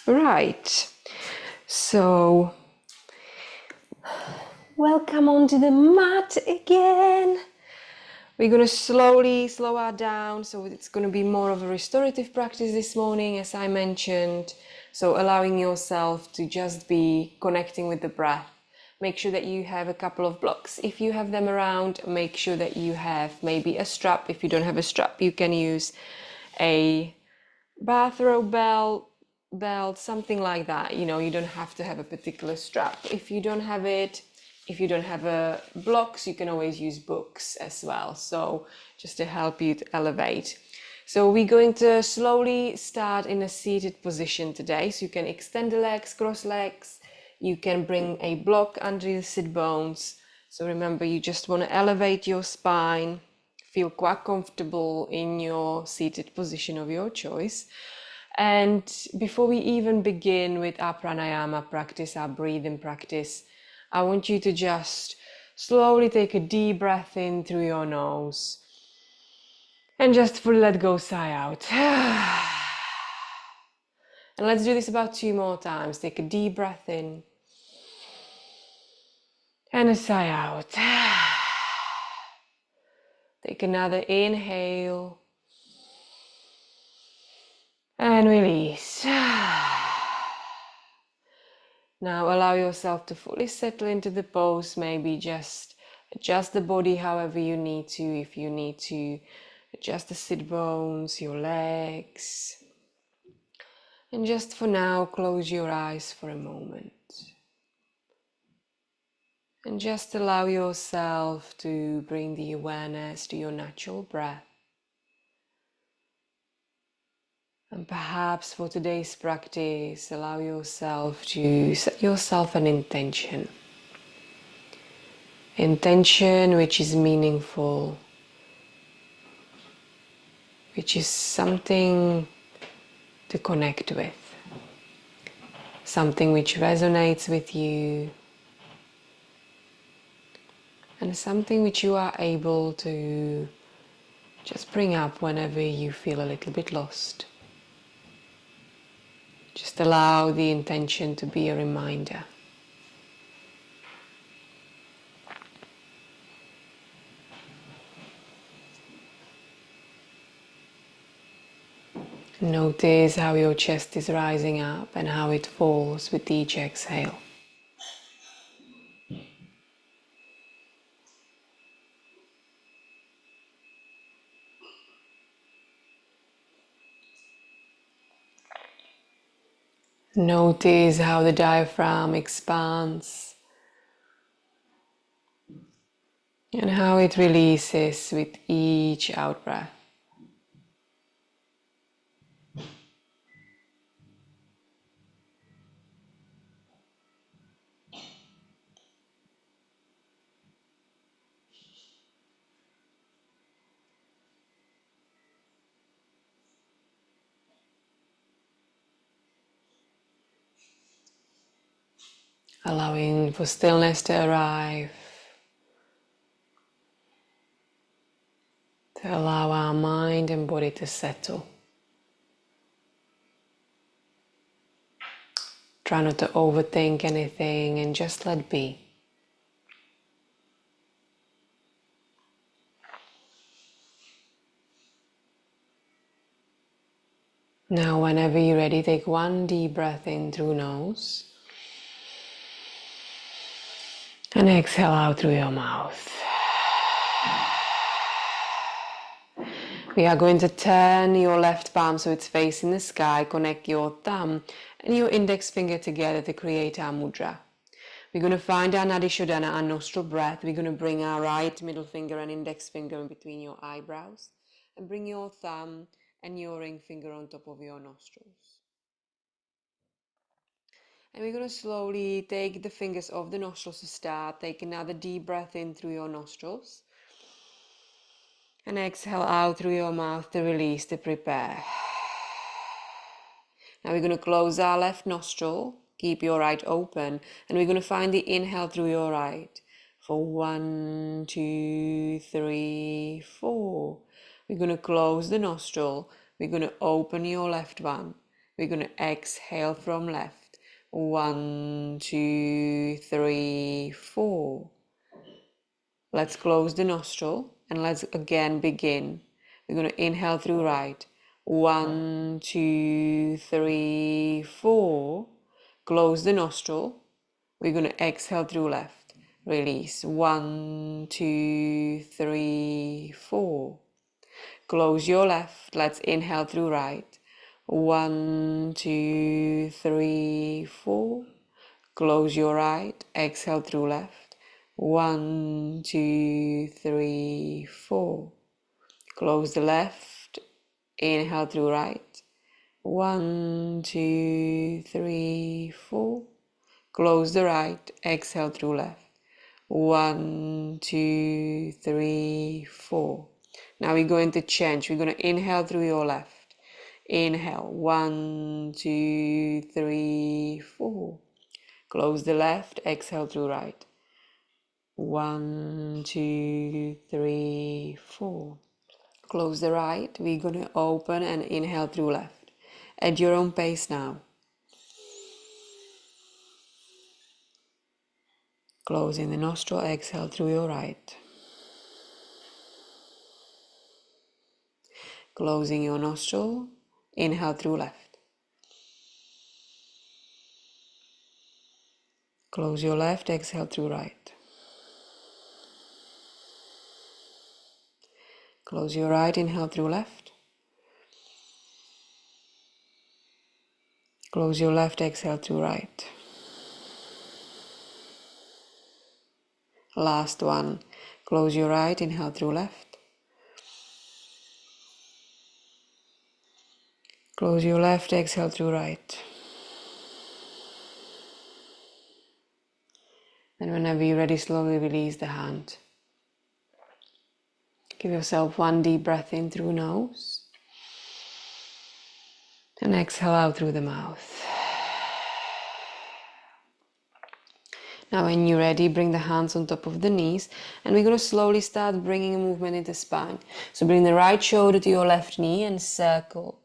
Right. So, welcome onto the mat again. We're going to slowly slow her down, so it's going to be more of a restorative practice this morning, as I mentioned. So allowing yourself to just be connecting with the breath. Make sure that you have a couple of blocks. If you have them around, make sure that you have maybe a strap. If you don't have a strap, you can use a bathrobe belt, something like that. You know, you don't have to have a particular strap. If you don't have it, if you don't have blocks, you can always use books as well. So just to help you to elevate. So we're going to slowly start in a seated position today. So you can extend the legs, cross legs. You can bring a block under your sit bones. So remember, you just want to elevate your spine. Feel quite comfortable in your seated position of your choice. And before we even begin with our pranayama practice, our breathing practice, I want you to just slowly take a deep breath in through your nose and just fully let go, sigh out. And let's do this about 2 more times. Take a deep breath in and a sigh out. Take another inhale and release. Now allow yourself to fully settle into the pose. Maybe just adjust the body however you need to. If you need to adjust the sit bones, your legs. And just for now, close your eyes for a moment. And just allow yourself to bring the awareness to your natural breath. And perhaps for today's practice, allow yourself to set yourself an intention. Intention which is meaningful, which is something to connect with, something which resonates with you, and something which you are able to just bring up whenever you feel a little bit lost. Just allow the intention to be a reminder. Notice how your chest is rising up and how it falls with each exhale. Notice how the diaphragm expands and how it releases with each out-breath. Allowing for stillness to arrive, to allow our mind and body to settle. Try not to overthink anything and just let be. Now, whenever you're ready, take one deep breath in through nose and exhale out through your mouth. We are going to turn your left palm so it's facing the sky, connect your thumb and your index finger together to create our mudra. We're going to find our Nadi Shodhana, our nostril breath. We're going to bring our right middle finger and index finger in between your eyebrows and bring your thumb and your ring finger on top of your nostrils. And we're going to slowly take the fingers off the nostrils to start. Take another deep breath in through your nostrils. And exhale out through your mouth to release, to prepare. Now we're going to close our left nostril. Keep your right open. And we're going to find the inhale through your right. For 1, 2, 3, 4. We're going to close the nostril. We're going to open your left one. We're going to exhale from left. 1, 2, 3, 4. Let's close the nostril and let's again begin. We're going to inhale through right. 1, 2, 3, 4. Close the nostril. We're going to exhale through left. Release. 1, 2, 3, 4. Close your left. Let's inhale through right. 1, 2, 3, 4. Close your right. Exhale through left. 1, 2, 3, 4. Close the left. Inhale through right. 1, 2, 3, 4. Close the right. Exhale through left. 1, 2, 3, 4. Now we're going to change. We're going to inhale through your left. Inhale. 1, 2, 3, 4. Close the left. Exhale through right. 1, 2, 3, 4. Close the right. We're going to open and inhale through left. At your own pace now. Closing the nostril. Exhale through your right. Closing your nostril. Inhale through left. Close your left. Exhale through right. Close your right. Inhale through left. Close your left. Exhale through right. Last one. Close your right. Inhale through left. Close your left. Exhale through right. And whenever you're ready, slowly release the hand. Give yourself one deep breath in through nose. And exhale out through the mouth. Now when you're ready, bring the hands on top of the knees. And we're going to slowly start bringing a movement in the spine. So bring the right shoulder to your left knee and circle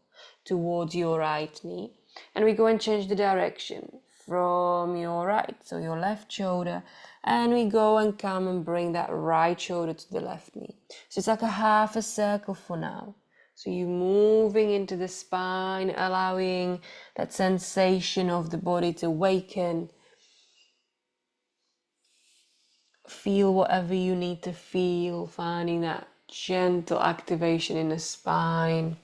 towards your right knee. And we go and change the direction from your right, so your left shoulder. And we go and come and bring that right shoulder to the left knee. So it's like a half a circle for now. So you're moving into the spine, allowing that sensation of the body to awaken. Feel whatever you need to feel, finding that gentle activation in the spine.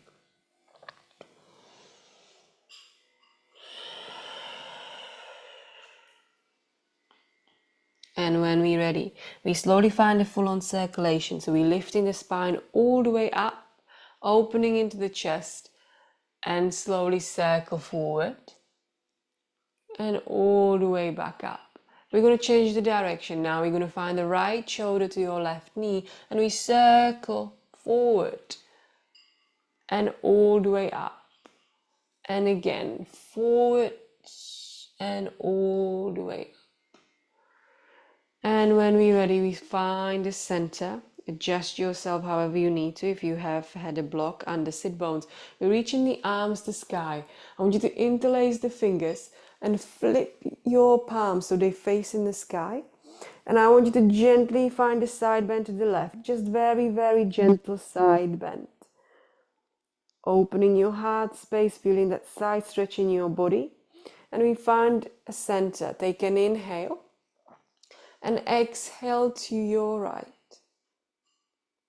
And when we're ready, we slowly find a full-on circulation. So we're lifting the spine all the way up, opening into the chest, and slowly circle forward. And all the way back up. We're going to change the direction now. We're going to find the right shoulder to your left knee, and we circle forward and all the way up. And again, forward and all the way up. And when we're ready, we find the center. Adjust yourself however you need to. If you have had a block under sit bones, we're reaching the arms to sky. I want you to interlace the fingers and flip your palms so they face in the sky. And I want you to gently find a side bend to the left. Just very, very gentle side bend. Opening your heart space, feeling that side stretch in your body. And we find a center. Take an inhale. And exhale to your right.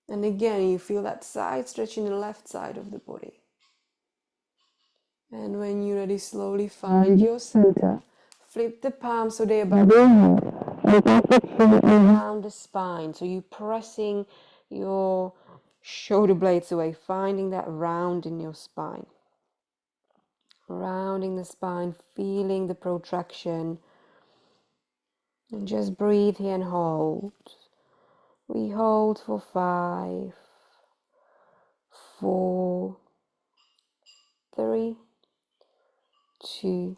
And again, you feel that side stretch in the left side of the body. And when you're ready, slowly find your center. Flip the palms so they're above your head. And take the chin around the spine. So you're pressing your shoulder blades away, finding that round in your spine. Rounding the spine, feeling the protraction. And just breathe here and hold. We hold for 5, 4, 3, 2,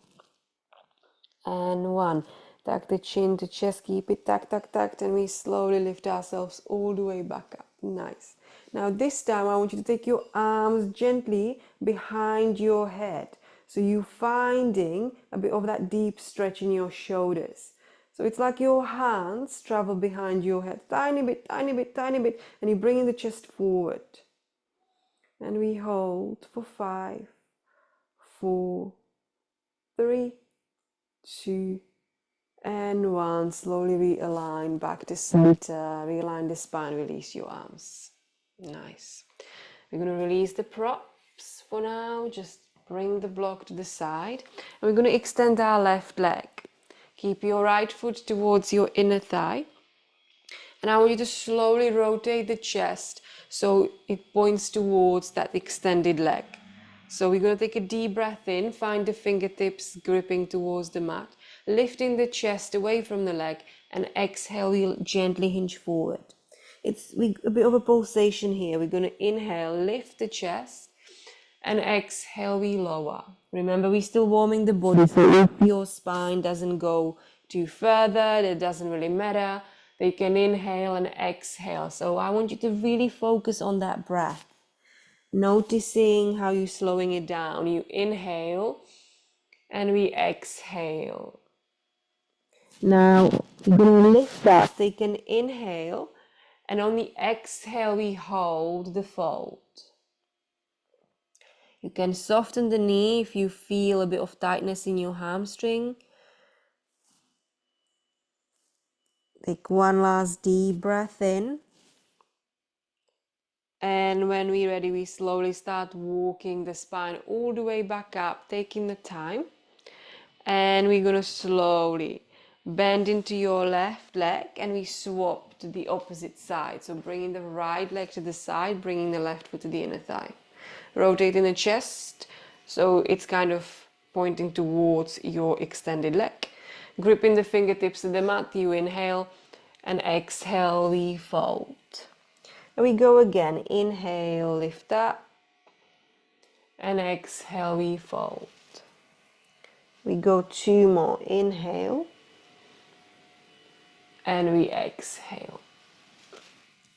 and 1. Tuck the chin to chest, keep it tucked, tucked, tucked, and we slowly lift ourselves all the way back up. Nice. Now this time I want you to take your arms gently behind your head. So you're finding a bit of that deep stretch in your shoulders. So it's like your hands travel behind your head, tiny bit, tiny bit, tiny bit, and you're bringing the chest forward. And we hold for 5, 4, 3, 2, and 1. Slowly realign back to center. Realign the spine, release your arms. Nice. We're going to release the props for now. Just bring the block to the side. And we're going to extend our left leg. Keep your right foot towards your inner thigh. And I want you to slowly rotate the chest so it points towards that extended leg. So we're going to take a deep breath in, find the fingertips gripping towards the mat, lifting the chest away from the leg, and exhale, we'll gently hinge forward. It's a bit of a pulsation here. We're going to inhale, lift the chest, and exhale, we lower. Remember, we're still warming the body, so if your spine doesn't go too further, it doesn't really matter. They can inhale and exhale. So I want you to really focus on that breath. Noticing how you're slowing it down. You inhale and we exhale. Now we're going to lift that. So you can inhale, and on the exhale we hold the fold. You can soften the knee if you feel a bit of tightness in your hamstring. Take one last deep breath in. And when we're ready, we slowly start walking the spine all the way back up, taking the time. And we're going to slowly bend into your left leg, and we swap to the opposite side. So bringing the right leg to the side, bringing the left foot to the inner thigh. Rotating the chest, so it's kind of pointing towards your extended leg. Gripping the fingertips to the mat, you inhale, and exhale, we fold. And we go again. Inhale, lift up, and exhale, we fold. We go 2 more. Inhale, and we exhale.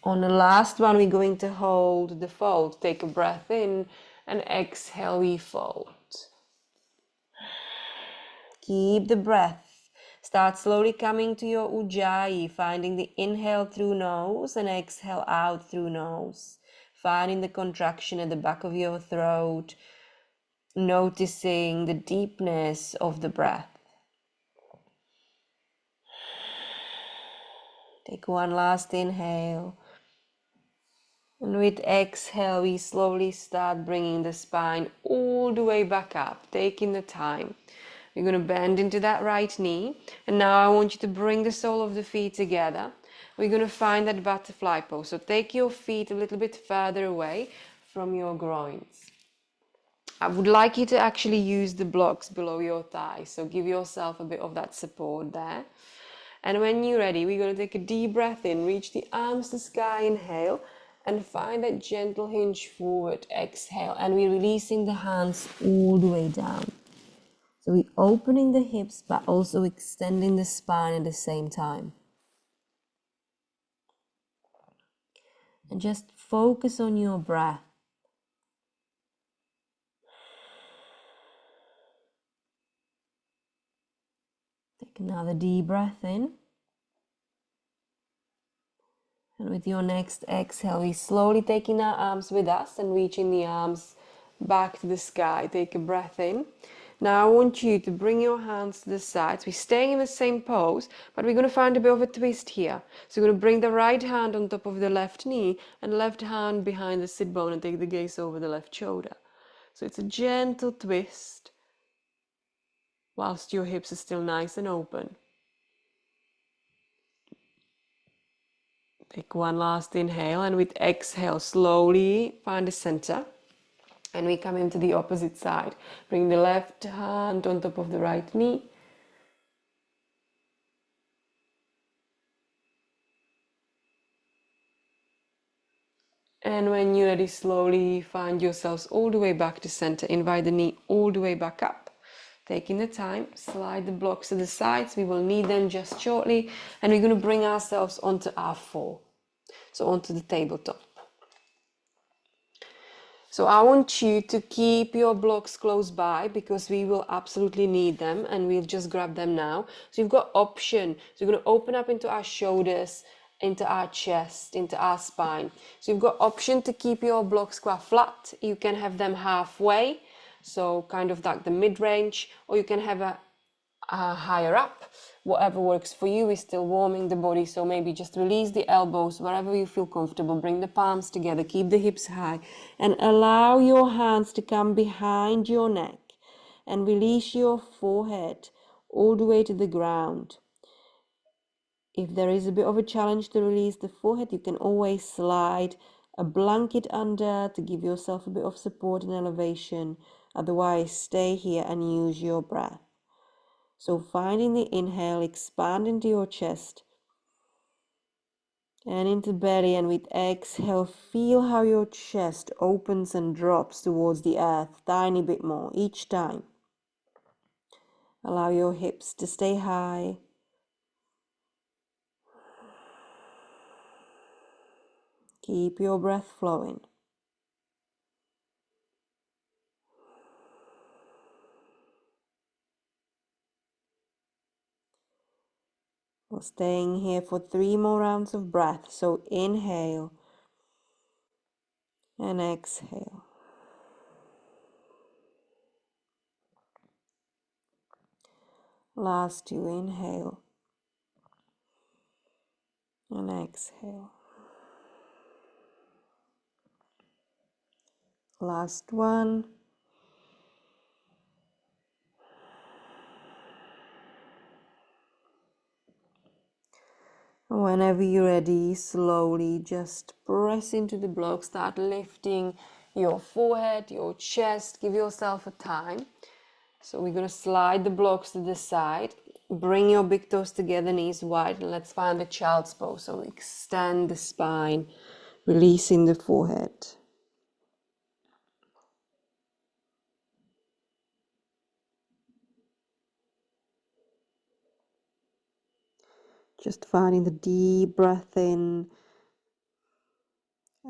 On the last one, we're going to hold the fold. Take a breath in, and exhale, we fold. Keep the breath. Start slowly coming to your ujjayi, finding the inhale through nose and exhale out through nose. Finding the contraction at the back of your throat, noticing the deepness of the breath. Take one last inhale. And with exhale, we slowly start bringing the spine all the way back up, taking the time. We're going to bend into that right knee. And now I want you to bring the sole of the feet together. We're going to find that butterfly pose. So take your feet a little bit further away from your groins. I would like you to actually use the blocks below your thighs. So give yourself a bit of that support there. And when you're ready, we're going to take a deep breath in. Reach the arms to the sky. Inhale. And find that gentle hinge forward. Exhale. And we're releasing the hands all the way down. So we're opening the hips, but also extending the spine at the same time. And just focus on your breath. Take another deep breath in. And with your next exhale, we're slowly taking our arms with us and reaching the arms back to the sky. Take a breath in. Now I want you to bring your hands to the sides. We're staying in the same pose, but we're going to find a bit of a twist here. So we're going to bring the right hand on top of the left knee and left hand behind the sit bone and take the gaze over the left shoulder. So it's a gentle twist whilst your hips are still nice and open. Take one last inhale, and with exhale, slowly find the center. And we come into the opposite side. Bring the left hand on top of the right knee. And when you're ready, slowly find yourselves all the way back to center. Invite the knee all the way back up. Taking the time, slide the blocks to the sides. We will need them just shortly. And we're going to bring ourselves onto our 4. So onto the tabletop. So I want you to keep your blocks close by because we will absolutely need them, and we'll just grab them now. So you've got option. So you're going to open up into our shoulders, into our chest, into our spine. So you've got option to keep your blocks quite flat. You can have them halfway, so kind of like the mid-range, or you can have a higher up. Whatever works for you is still warming the body, so maybe just release the elbows wherever you feel comfortable. Bring the palms together, keep the hips high, and allow your hands to come behind your neck and release your forehead all the way to the ground. If there is a bit of a challenge to release the forehead, you can always slide a blanket under to give yourself a bit of support and elevation. Otherwise, stay here and use your breath. So finding the inhale, expand into your chest and into belly, and with exhale, feel how your chest opens and drops towards the earth, tiny bit more each time. Allow your hips to stay high. Keep your breath flowing. We're staying here for 3 more rounds of breath. So inhale and exhale. Last 2, inhale and exhale. Last 1. Whenever you're ready, slowly just press into the block. Start lifting your forehead, your chest. Give yourself a time. So we're going to slide the blocks to the side. Bring your big toes together, knees wide, and let's find the child's pose. So extend the spine, releasing the forehead. Just finding the deep breath in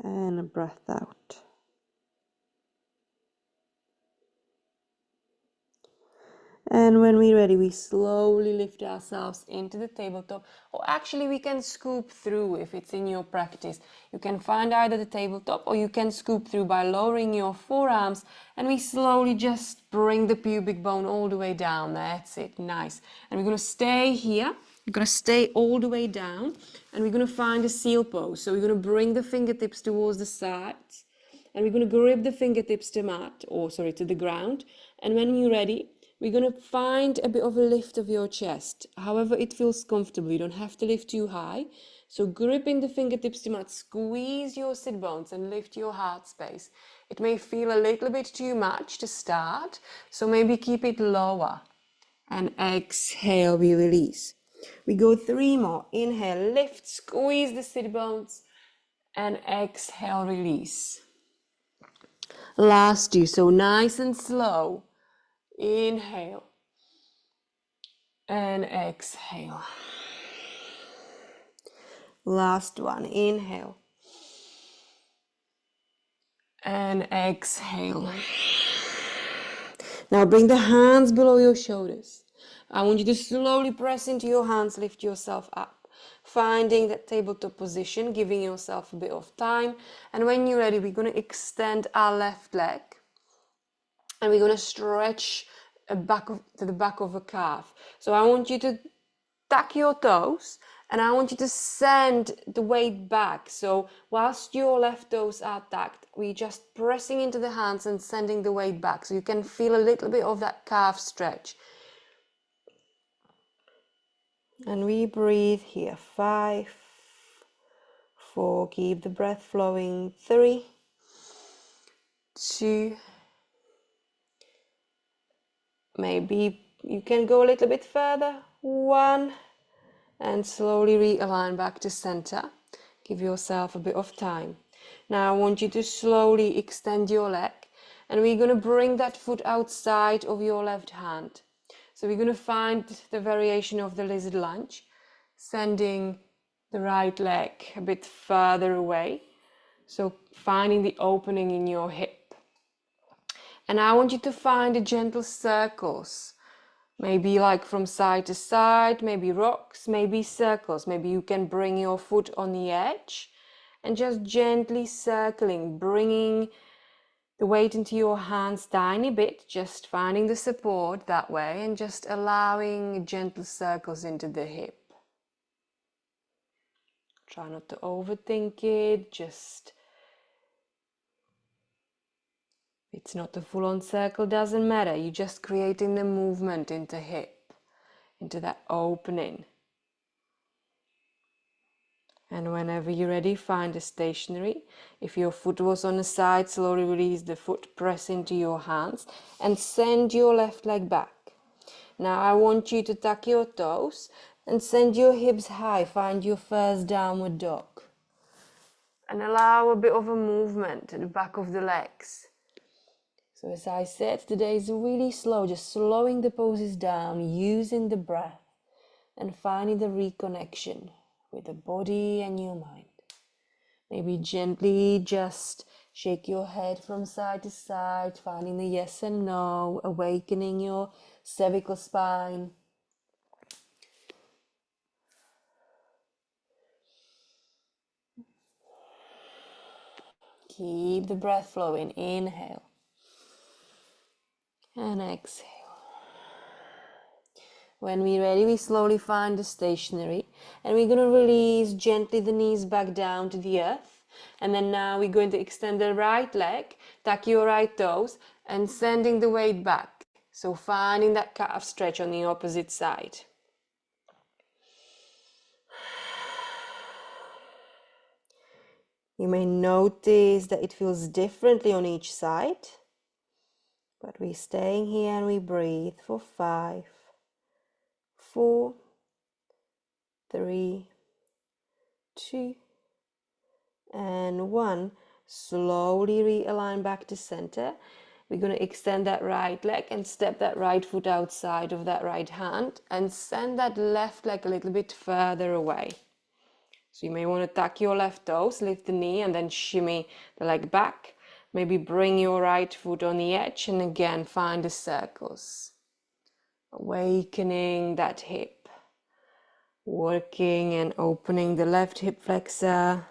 and a breath out. And when we're ready, we slowly lift ourselves into the tabletop, or actually we can scoop through if it's in your practice. You can find either the tabletop or you can scoop through by lowering your forearms, and we slowly just bring the pubic bone all the way down. That's it, nice. And we're going to stay here. We're going to stay all the way down, and we're going to find a seal pose. So we're going to bring the fingertips towards the sides, and we're going to grip the fingertips to the ground. And when you're ready, we're going to find a bit of a lift of your chest. However it feels comfortable. You don't have to lift too high. So gripping the fingertips to mat, squeeze your sit bones and lift your heart space. It may feel a little bit too much to start, so maybe keep it lower. And exhale, we release. We go 3 more. Inhale, lift, squeeze the sit bones, and exhale, release. Last 2, so nice and slow. Inhale and exhale. Last 1, inhale and exhale. Now bring the hands below your shoulders. I want you to slowly press into your hands, lift yourself up, finding that tabletop position, giving yourself a bit of time. And when you're ready, we're going to extend our left leg, and we're going to stretch to the back of a calf. So I want you to tuck your toes, and I want you to send the weight back. So whilst your left toes are tucked, we're just pressing into the hands and sending the weight back. So you can feel a little bit of that calf stretch. And we breathe here. 5, 4, keep the breath flowing. 3, 2, maybe you can go a little bit further. 1, and slowly realign back to center. Give yourself a bit of time. Now I want you to slowly extend your leg, and we're going to bring that foot outside of your left hand. So we're going to find the variation of the lizard lunge, sending the right leg a bit further away. So finding the opening in your hip. And I want you to find the gentle circles. Maybe like from side to side, maybe rocks, maybe circles. Maybe you can bring your foot on the edge and just gently circling, bringing the weight into your hands tiny bit, just finding the support that way and just allowing gentle circles into the hip. Try not to overthink it, just it's not a full-on circle, doesn't matter. You're just creating the movement into hip, into that opening. And whenever you're ready, find a stationary. If your foot was on the side, slowly release the foot, press into your hands and send your left leg back. Now I want you to tuck your toes and send your hips high. Find your first downward dog. And allow a bit of a movement at the back of the legs. So as I said, today is really slow, just slowing the poses down, using the breath and finding the reconnection with the body and your mind. Maybe gently just shake your head from side to side, finding the yes and no, awakening your cervical spine. Keep the breath flowing. Inhale and exhale. When we're ready, we slowly find the stationary and we're going to release gently the knees back down to the earth. And then now we're going to extend the right leg, tuck your right toes and sending the weight back. So finding that calf stretch on the opposite side. You may notice that it feels differently on each side, but we're staying here and we breathe for 5, 4, 3, 2, and 1. Slowly realign back to center. We're going to extend that right leg and step that right foot outside of that right hand and send that left leg a little bit further away. So you may want to tuck your left toes, lift the knee and then shimmy the leg back. Maybe bring your right foot on the edge and again find the circles. Awakening that hip. Working and opening the left hip flexor.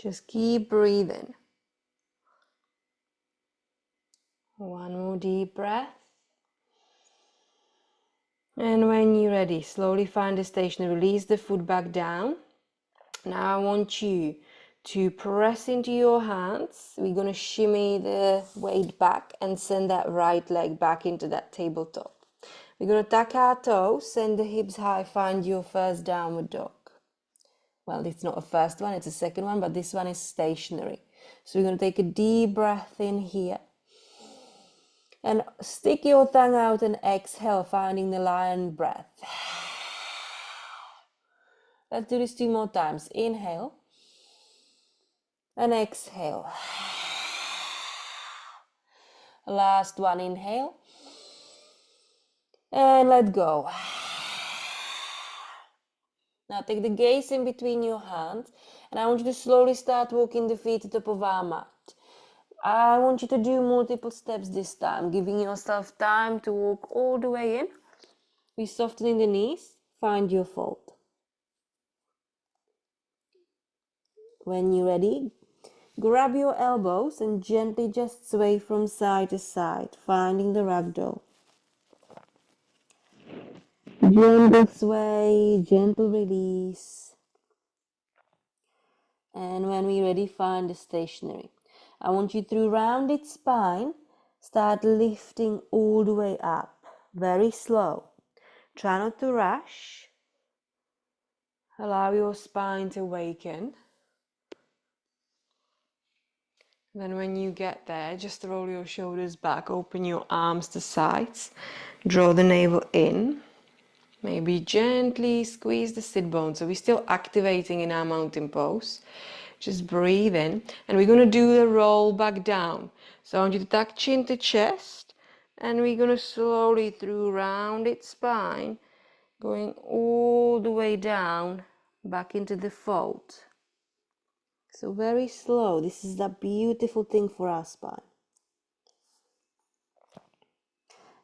Just keep breathing. One more deep breath. And when you're ready, slowly find a station, release the foot back down. Now I want you to press into your hands. We're going to shimmy the weight back and send that right leg back into that tabletop. We're going to tuck our toes, send the hips high, find your first downward dog. Well, it's not a first one, it's a second one, but this one is stationary. So we're going to take a deep breath in here. And stick your tongue out and exhale, finding the lion breath. Let's do this 2 more times. Inhale. And exhale. Last one, inhale. And let go. Now take the gaze in between your hands. And I want you to slowly start walking the feet to the top of our mat. I want you to do multiple steps this time, giving yourself time to walk all the way in. We're softening the knees. Find your fold. When you're ready, grab your elbows and gently just sway from side to side, finding the ragdoll. Gentle sway, gentle release. And when we're ready, find the stationary. I want you to rounded spine, start lifting all the way up, very slow. Try not to rush. Allow your spine to awaken. Then when you get there, just roll your shoulders back, open your arms to sides, draw the navel in. Maybe gently squeeze the sit bone. So we're still activating in our mountain pose. Just breathe in. And we're going to do the roll back down. So I want you to tuck chin to chest And we're going to slowly through rounded spine, going all the way down back into the fold. So very slow. This is that beautiful thing for our spine.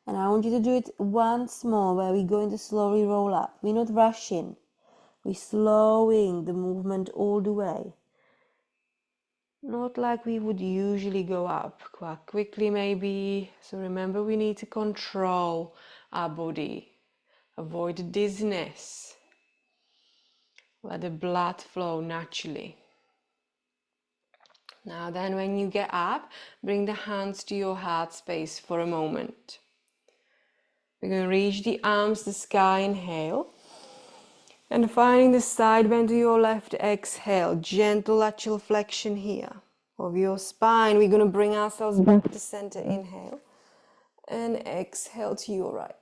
And I want you to do it once more, where we're going to slowly roll up. We're not rushing. We're slowing the movement all the way. Not like we would usually go up quite quickly maybe. So remember, we need to control our body. Avoid dizziness. Let the blood flow naturally. Now then, when you get up, bring the hands to your heart space for a moment. We're going to reach the arms to the sky, inhale. And finding the side bend to your left, exhale. Gentle lateral flexion here of your spine. We're going to bring ourselves back to center, inhale. And exhale to your right.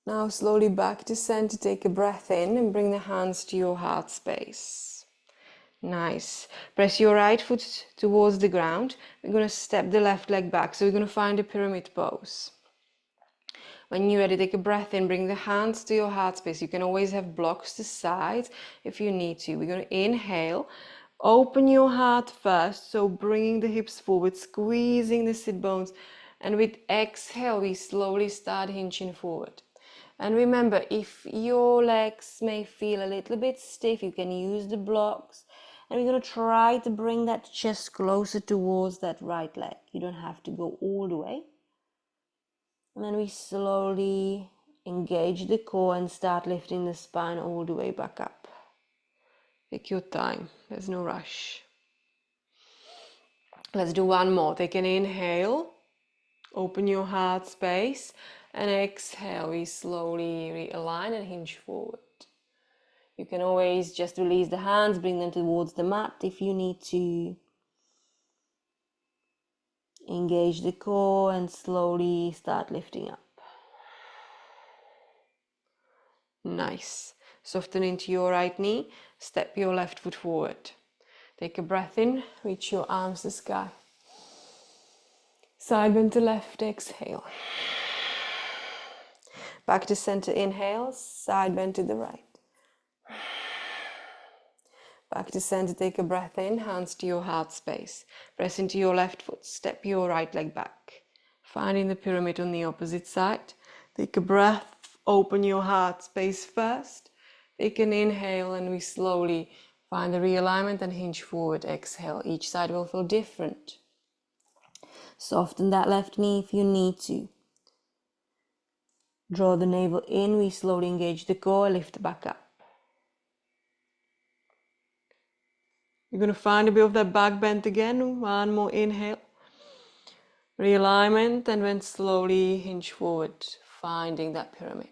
Now slowly back to center, take a breath in and bring the hands to your heart space. Nice. Press your right foot towards the ground. We're going to step the left leg back. So we're going to find a pyramid pose. When you're ready, take a breath in, bring the hands to your heart space. You can always have blocks to sides if you need to. We're going to inhale, open your heart first, so bringing the hips forward, squeezing the sit bones. And with exhale, we slowly start hinging forward. And remember, if your legs may feel a little bit stiff, you can use the blocks. And we're going to try to bring that chest closer towards that right leg. You don't have to go all the way. And then we slowly engage the core and start lifting the spine all the way back up. Take your time, there's no rush. Let's do one more. Take an inhale, open your heart space, and exhale, we slowly realign and hinge forward. You can always just release the hands, bring them towards the mat if you need to. Engage the core and slowly start lifting up. Nice. Soften into your right knee, step your left foot forward. Take a breath in, reach your arms to the sky. Side bend to left, exhale. Back to center, inhale, side bend to the right. Back to center, take a breath in, hands to your heart space. Press into your left foot, step your right leg back. Finding the pyramid on the opposite side. Take a breath, open your heart space first. Take an inhale and we slowly find the realignment and hinge forward. Exhale, each side will feel different. Soften that left knee if you need to. Draw the navel in, we slowly engage the core, lift back up. You're going to find a bit of that back bend again. One more inhale. Realignment, and then slowly hinge forward, finding that pyramid.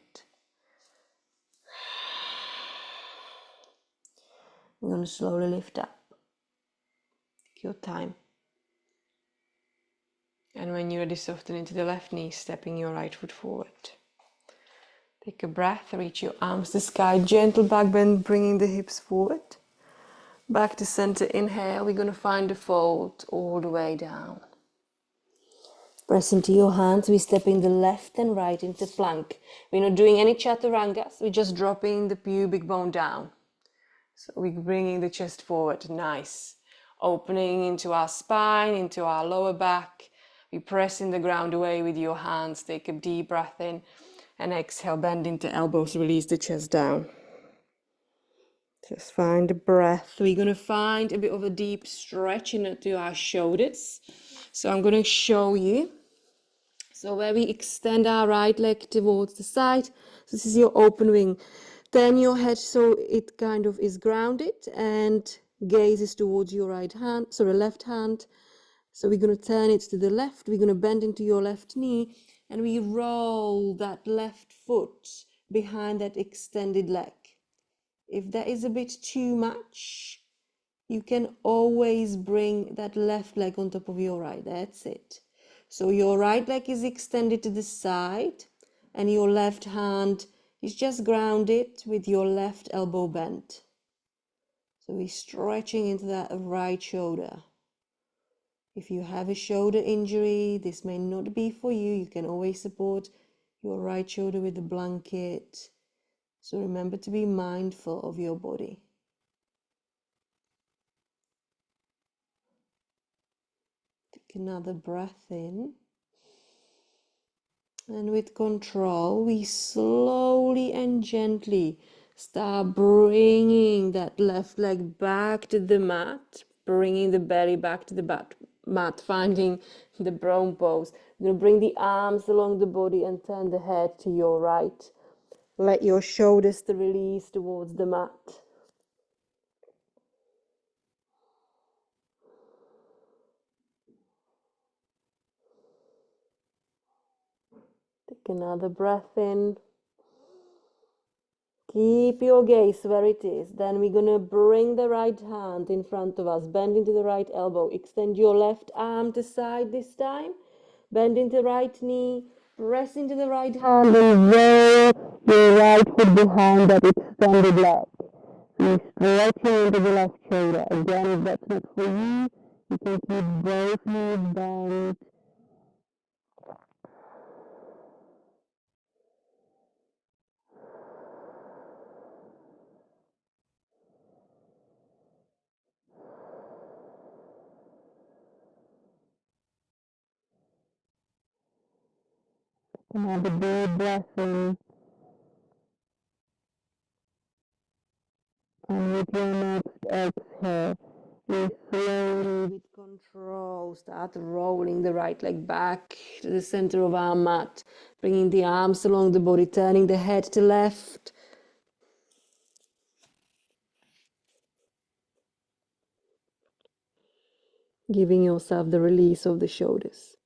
You're going to slowly lift up. Take your time. And when you're ready, soften into the left knee, stepping your right foot forward. Take a breath, reach your arms to the sky, gentle back bend, bringing the hips forward. Back to center, inhale, we're going to find the fold all the way down. Press into your hands, we're stepping the left and right into plank. We're not doing any chaturangas, we're just dropping the pubic bone down. So we're bringing the chest forward, nice. Opening into our spine, into our lower back. We press in the ground away with your hands, take a deep breath in. And exhale, bend into elbows, release the chest down. Just find a breath. We're going to find a bit of a deep stretch into our shoulders. So I'm going to show you. So where we extend our right leg towards the side. So this is your open wing. Turn your head so it kind of is grounded and gazes towards your right hand, sorry, left hand. So we're going to turn it to the left. We're going to bend into your left knee. And we roll that left foot behind that extended leg. If that is a bit too much, you can always bring that left leg on top of your right. That's it. So your right leg is extended to the side and your left hand is just grounded with your left elbow bent. So we're stretching into that right shoulder. If you have a shoulder injury, this may not be for you. You can always support your right shoulder with a blanket. So remember to be mindful of your body. Take another breath in. And with control, we slowly and gently start bringing that left leg back to the mat, bringing the belly back to the mat, finding the brown pose. You're going to bring the arms along the body and turn the head to your right. Let your shoulders to release towards the mat. Take another breath in. Keep your gaze where it is. Then we're going to bring the right hand in front of us. Bend into the right elbow. Extend your left arm to side this time. Bend into the right knee. Press into the right hand and roll your right foot behind that extended leg. You're stretching into the left shoulder. Again, if that's not for you, you can keep both knees bent. Another deep breath in. And with your next exhale, you slowly, with control, start rolling the right leg back to the center of our mat, bringing the arms along the body, turning the head to left. Giving yourself the release of the shoulders.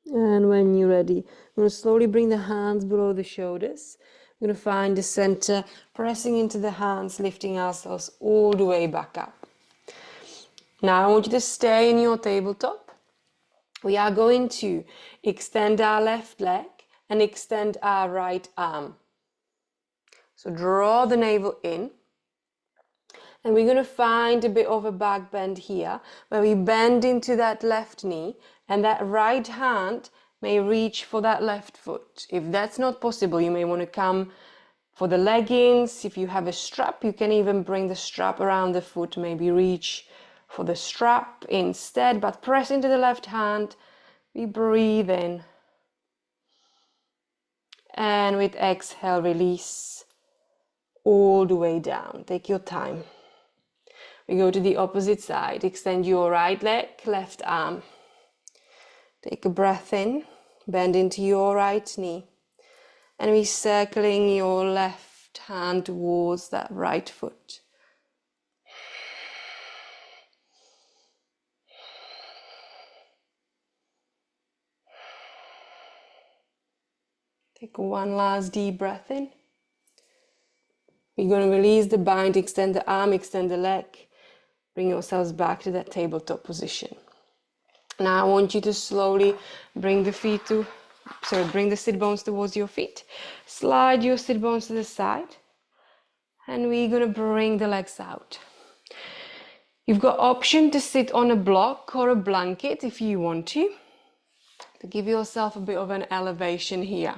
And when you're ready, I'm going to slowly bring the hands below the shoulders. We're going to find the center, pressing into the hands, lifting ourselves all the way back up. Now I want you to stay in your tabletop. We are going to extend our left leg and extend our right arm. So draw the navel in. And we're going to find a bit of a back bend here, where we bend into that left knee and that right hand may reach for that left foot. If that's not possible, you may want to come for the leggings. If you have a strap, you can even bring the strap around the foot, maybe reach for the strap instead, but press into the left hand. We breathe in. And with exhale, release all the way down. Take your time. We go to the opposite side. Extend your right leg, left arm. Take a breath in, bend into your right knee. And we're circling your left hand towards that right foot. Take one last deep breath in. We're going to release the bind, extend the arm, extend the leg. Bring yourselves back to that tabletop position. Now I want you to slowly bring the sit bones towards your feet. Slide your sit bones to the side. And we're going to bring the legs out. You've got option to sit on a block or a blanket if you want to give yourself a bit of an elevation here.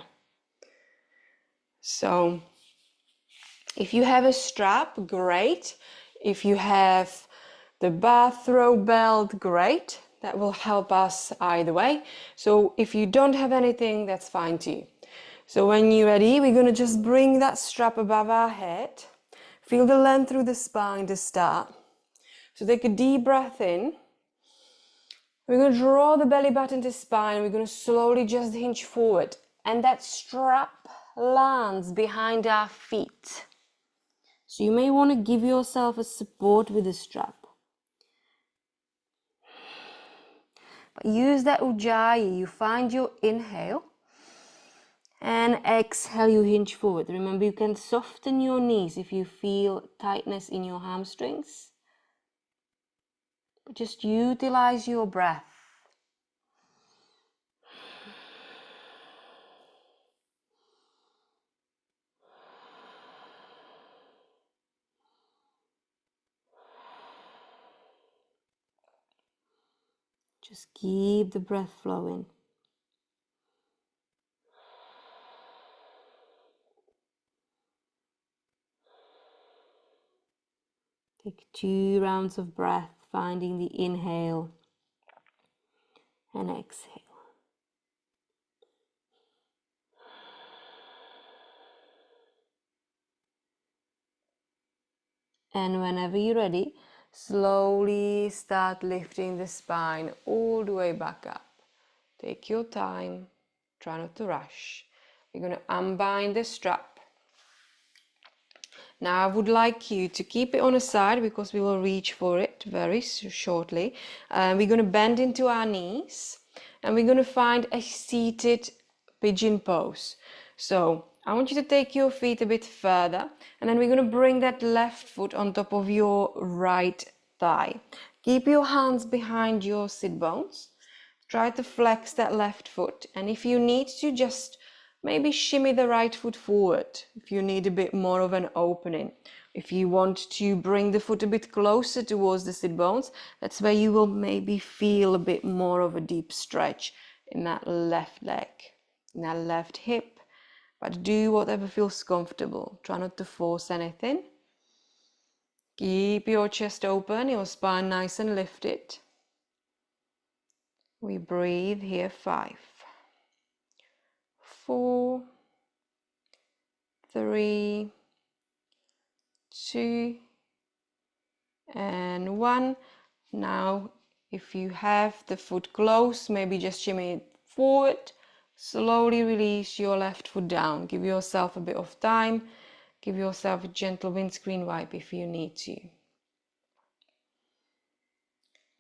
So if you have a strap, great. If you have the bathrobe belt, great. That will help us either way. So if you don't have anything, that's fine too. So when you're ready, we're going to just bring that strap above our head. Feel the length through the spine to start. So take a deep breath in. We're going to draw the belly button to spine. We're going to slowly just hinge forward. And that strap lands behind our feet. So you may want to give yourself a support with the strap. But use that ujjayi. You find your inhale. And exhale, you hinge forward. Remember, you can soften your knees if you feel tightness in your hamstrings. Just utilize your breath. Just keep the breath flowing. Take 2 rounds of breath, finding the inhale and exhale. And whenever you're ready, slowly start lifting the spine all the way back up. Take your time, try not to rush. We're going to unbind the strap. Now I would like you to keep it on a side because we will reach for it very shortly. We're going to bend into our knees and we're going to find a seated pigeon pose. So I want you to take your feet a bit further and then we're going to bring that left foot on top of your right thigh. Keep your hands behind your sit bones. Try to flex that left foot, and if you need to, just maybe shimmy the right foot forward if you need a bit more of an opening. If you want to bring the foot a bit closer towards the sit bones, that's where you will maybe feel a bit more of a deep stretch in that left leg, in that left hip. But do whatever feels comfortable. Try not to force anything. Keep your chest open, your spine nice and lifted. We breathe here 5, 4, 3, 2, and 1. Now, if you have the foot close, maybe just shimmy it forward. Slowly release your left foot down. Give yourself a bit of time. Give yourself a gentle windscreen wipe if you need to.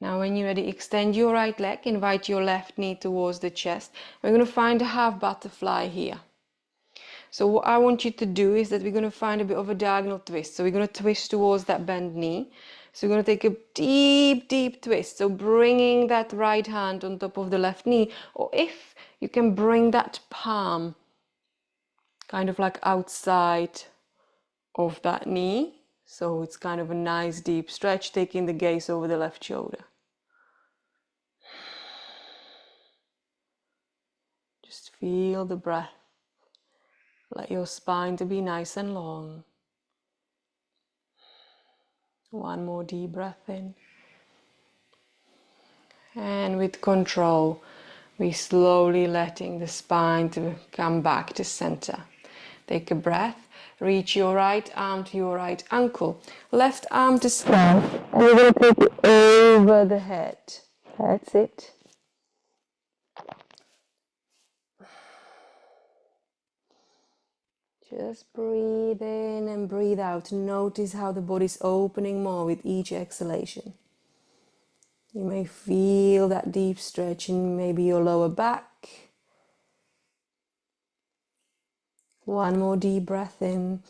Now when you're ready, extend your right leg, invite your left knee towards the chest. We're going to find a half butterfly here. So what I want you to do is that we're going to find a bit of a diagonal twist. So we're going to twist towards that bent knee. So we're going to take a deep, deep twist. So bringing that right hand on top of the left knee, or if you can bring that palm kind of like outside of that knee. So it's kind of a nice deep stretch, taking the gaze over the left shoulder. Just feel the breath. Let your spine to be nice and long. One more deep breath in. And with control, we slowly letting the spine to come back to center. Take a breath. Reach your right arm to your right ankle. Left arm to sky. And we're going to take it over the head. That's it. Just breathe in and breathe out. Notice how the body's opening more with each exhalation. You may feel that deep stretch in maybe your lower back. One more deep breath in.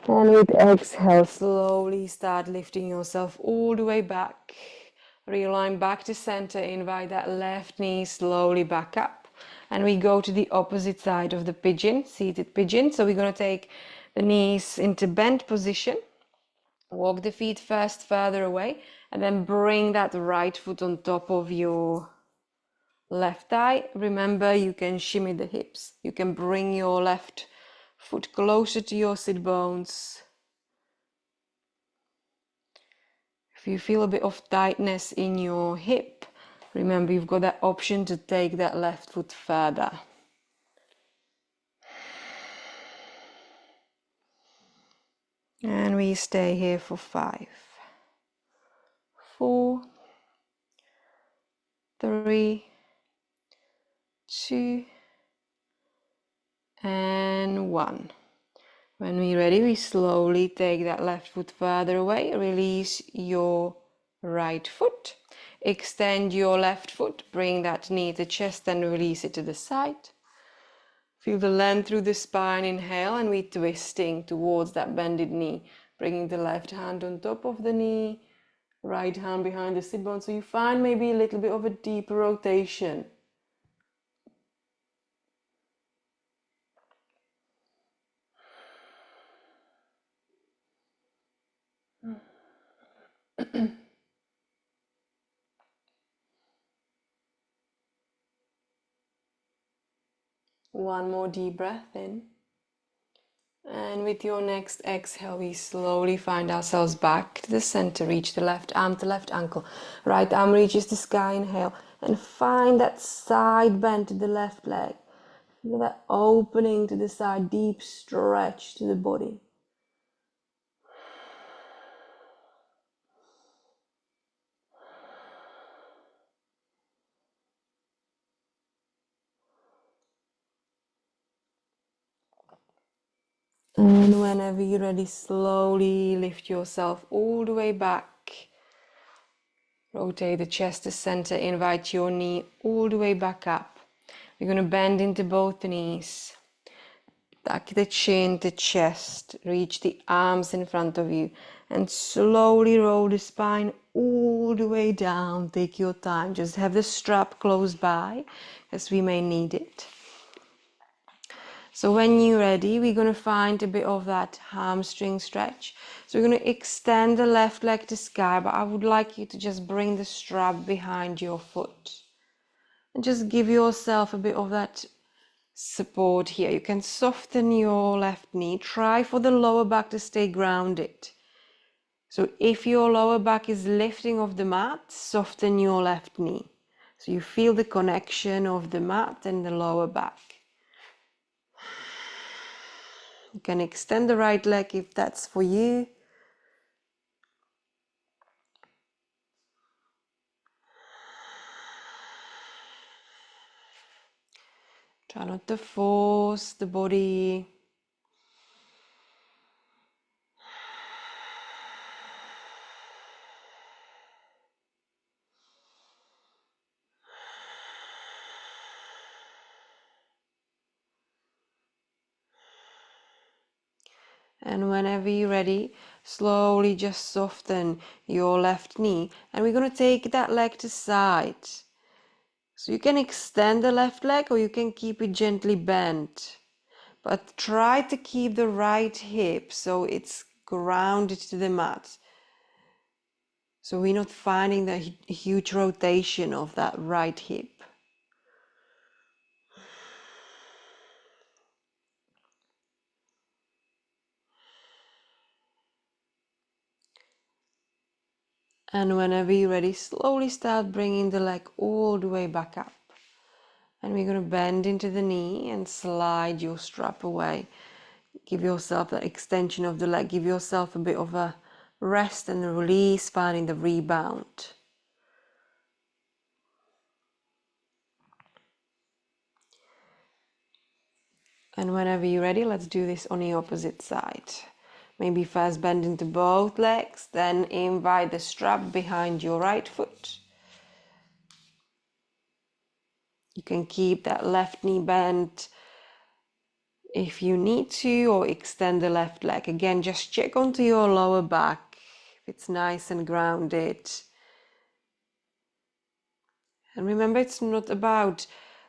And with exhale, slowly start lifting yourself all the way back. Realign back to center. Invite that left knee slowly back up. And we go to the opposite side of the pigeon, seated pigeon. So we're going to take the knees into bent position. Walk the feet first further away. And then bring that right foot on top of your left thigh. Remember, you can shimmy the hips. You can bring your left foot closer to your sit bones. If you feel a bit of tightness in your hip, remember you've got that option to take that left foot further. And we stay here for 5, 4, 3, 2, and 1. When we're ready, we slowly take that left foot further away. Release your right foot. Extend your left foot. Bring that knee to chest and release it to the side. Feel the length through the spine. Inhale, and we're twisting towards that bended knee. Bringing the left hand on top of the knee. Right hand behind the sit bone. So you find maybe a little bit of a deeper rotation. One more deep breath in. And with your next exhale, we slowly find ourselves back to the center. Reach the left arm to left ankle. Right arm reaches the sky. Inhale. And find that side bend to the left leg. Feel that opening to the side. Deep stretch to the body. And whenever you're ready, slowly lift yourself all the way back. Rotate the chest to center, invite your knee all the way back up. We're going to bend into both the knees. Tuck the chin, the chest, reach the arms in front of you and slowly roll the spine all the way down. Take your time, just have the strap close by as we may need it. So when you're ready, we're going to find a bit of that hamstring stretch. So we're going to extend the left leg to sky, but I would like you to just bring the strap behind your foot. And just give yourself a bit of that support here. You can soften your left knee. Try for the lower back to stay grounded. So if your lower back is lifting off the mat, soften your left knee. So you feel the connection of the mat and the lower back. You can extend the right leg if that's for you. Try not to force the body. And whenever you're ready, slowly just soften your left knee. And we're going to take that leg to side. So you can extend the left leg or you can keep it gently bent. But try to keep the right hip so it's grounded to the mat. So we're not finding the huge rotation of that right hip. And whenever you're ready, slowly start bringing the leg all the way back up. And we're going to bend into the knee and slide your strap away. Give yourself the extension of the leg. Give yourself a bit of a rest and a release, finding the rebound. And whenever you're ready, let's do this on the opposite side. Maybe first bend into both legs, then invite the strap behind your right foot. You can keep that left knee bent if you need to, or extend the left leg. Again, just check onto your lower back if it's nice and grounded. And remember, it's not about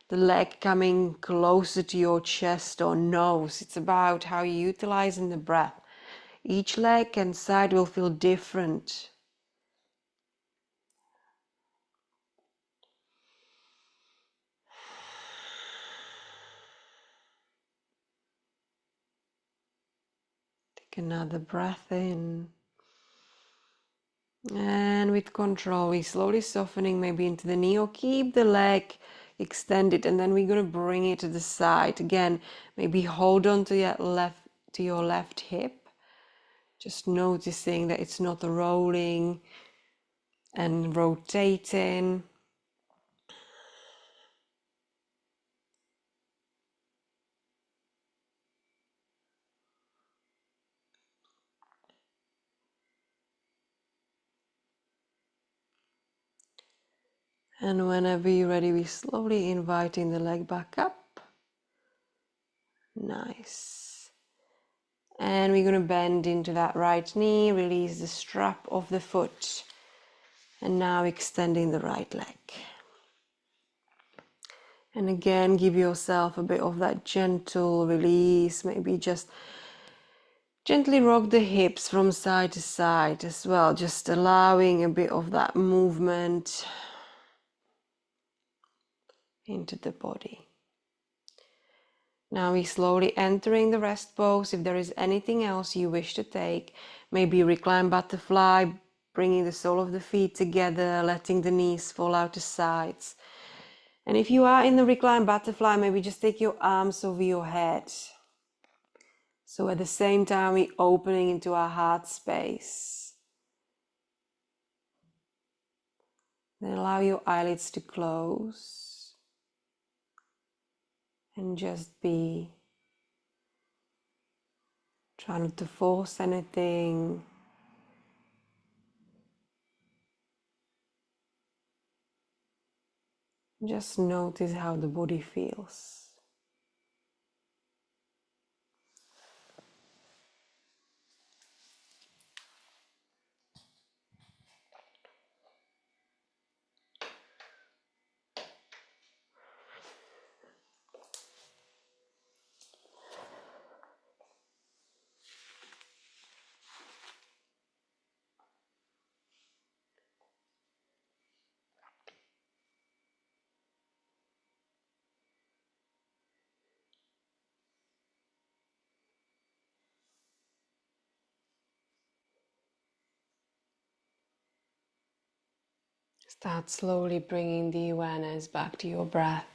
the leg coming closer to your chest or nose. It's about how you're utilizing the breath. Each leg and side will feel different. Take another breath in. And with control, we slowly softening maybe into the knee, or keep the leg extended, and then we're going to bring it to the side. Again, maybe hold on to your left hip. Just noticing that it's not rolling and rotating. And whenever you're ready, we slowly inviting the leg back up. Nice. And we're going to bend into that right knee, release the strap of the foot. And now extending the right leg. And again, give yourself a bit of that gentle release. Maybe just gently rock the hips from side to side as well. Just allowing a bit of that movement into the body. Now we're slowly entering the rest pose. If there is anything else you wish to take, maybe recline butterfly, bringing the sole of the feet together, letting the knees fall out to sides. And if you are in the recline butterfly, maybe just take your arms over your head. So at the same time, we're opening into our heart space. Then allow your eyelids to close and just be. Try not to force anything. Just notice how the body feels. Start slowly bringing the awareness back to your breath.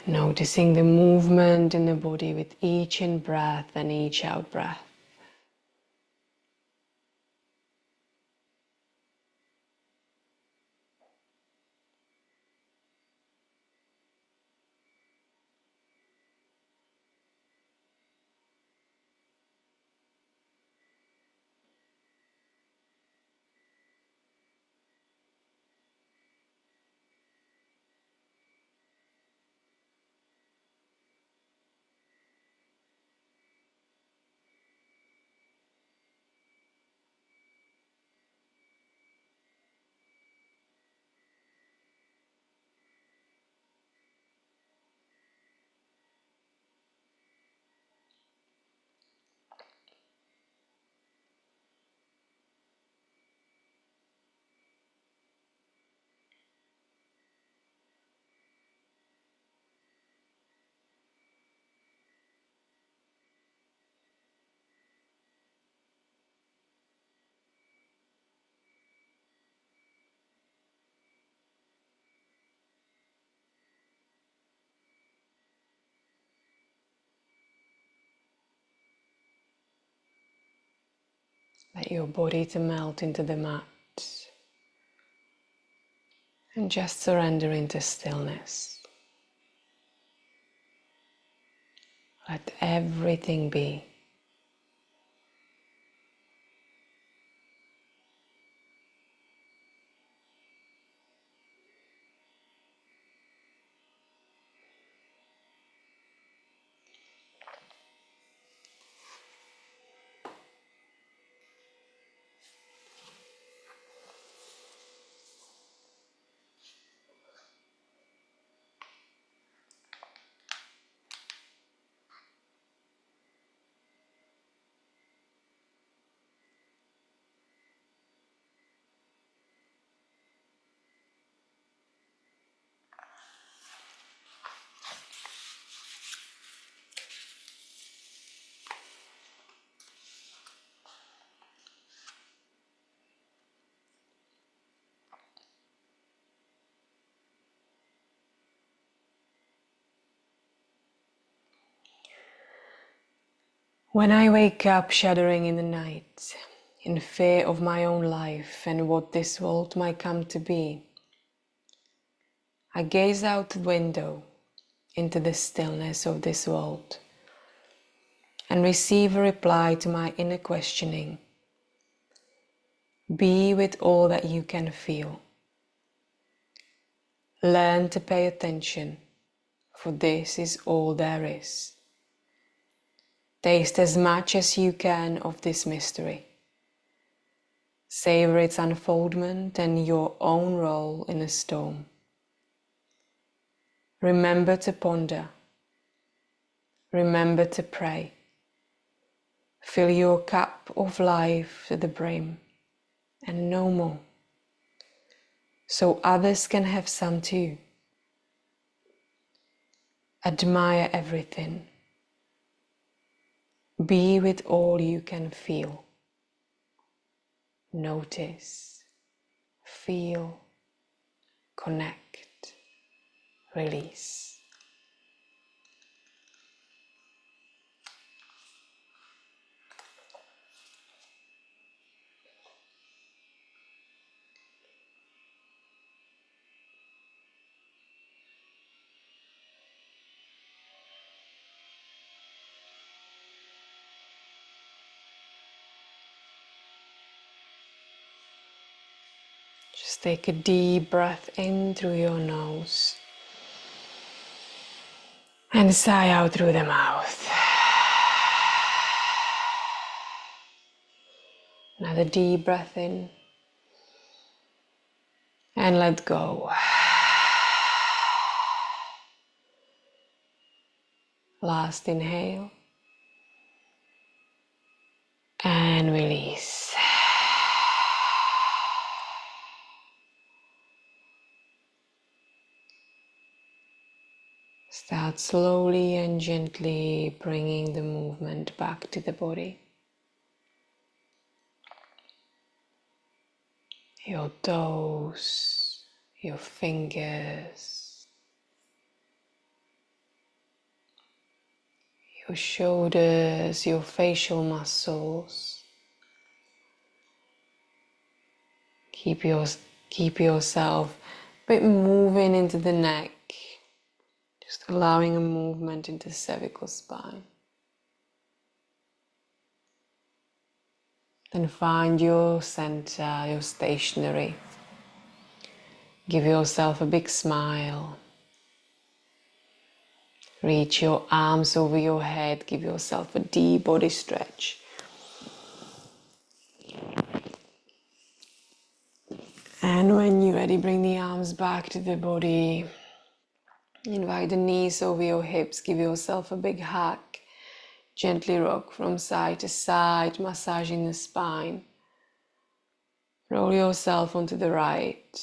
Noticing the movement in the body with each in-breath and each out-breath. Let your body to melt into the mat and just surrender into stillness. Let everything be. When I wake up shuddering in the night, in fear of my own life and what this world might come to be, I gaze out the window into the stillness of this world and receive a reply to my inner questioning. Be with all that you can feel. Learn to pay attention, for this is all there is. Taste as much as you can of this mystery. Savor its unfoldment and your own role in the storm. Remember to ponder. Remember to pray. Fill your cup of life to the brim and no more, so others can have some too. Admire everything. Be with all you can feel. Notice, feel, connect, release. Just take a deep breath in through your nose and sigh out through the mouth. Another deep breath in and let go. Last inhale and release. Start slowly and gently bringing the movement back to the body. Your toes, your fingers, your shoulders, your facial muscles. Keep yourself a bit moving into the neck, just allowing a movement into the cervical spine. Then find your center, your stationary. Give yourself a big smile. Reach your arms over your head. Give yourself a deep body stretch. And when you're ready, bring the arms back to the body. Invite the knees over your hips. Give yourself a big hug. Gently rock from side to side, massaging the spine. Roll yourself onto the right.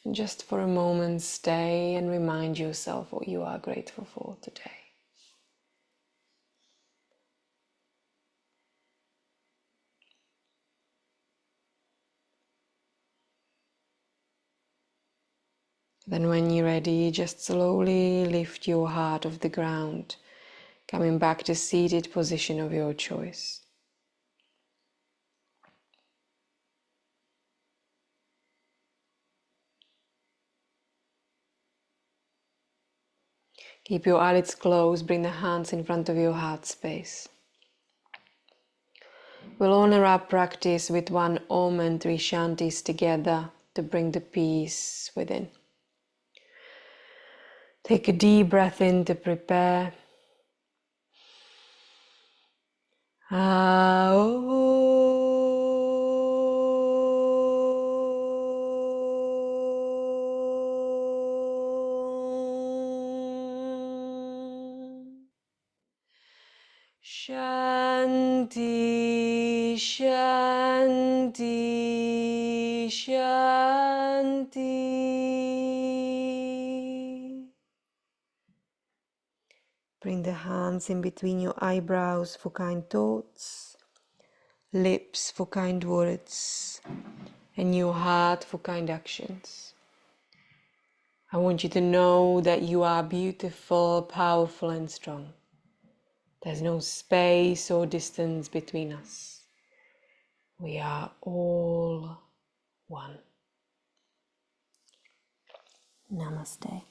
And just for a moment, stay and remind yourself what you are grateful for today. Then when you're ready, just slowly lift your heart off the ground, coming back to seated position of your choice. Keep your eyelids closed, bring the hands in front of your heart space. We'll honor our practice with one Om and three Shantis together to bring the peace within. Take a deep breath in to prepare. Shanti, Shanti, Shanti. Bring the hands in between your eyebrows for kind thoughts, lips for kind words, and your heart for kind actions. I want you to know that you are beautiful, powerful, and strong. There's no space or distance between us. We are all one. Namaste.